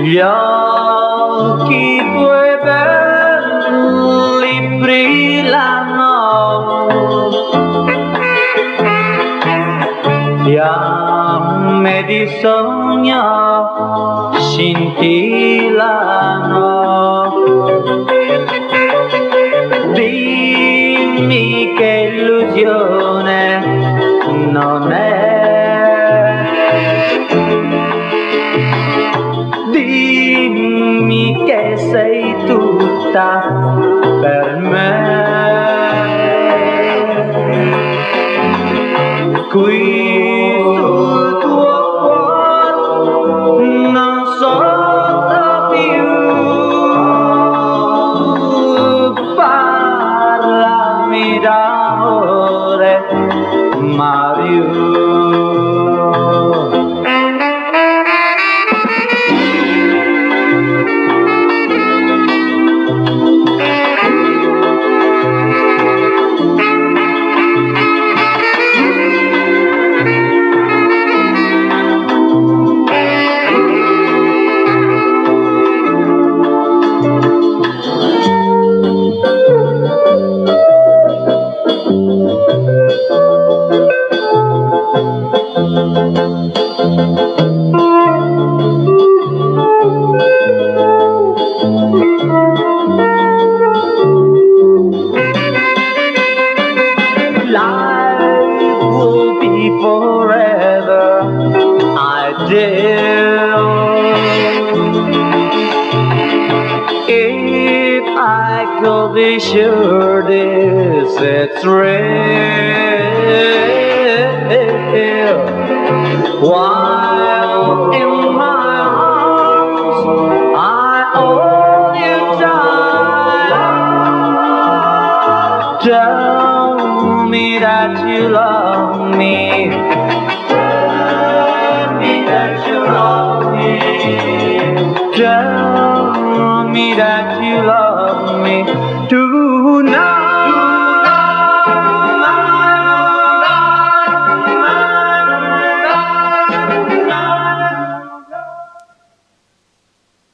Gli occhi tuoi belli brillano, fiamme di sogno scintillano. Dimmi che illusione non è. Dimmi che sei tutta per me. Qui sul tuo cuore non sono più. Parlami d'amore, Mariù. Life will be forever ideal if I could be sure this it's real. While in my arms I hold you tight. Tell me that you love me.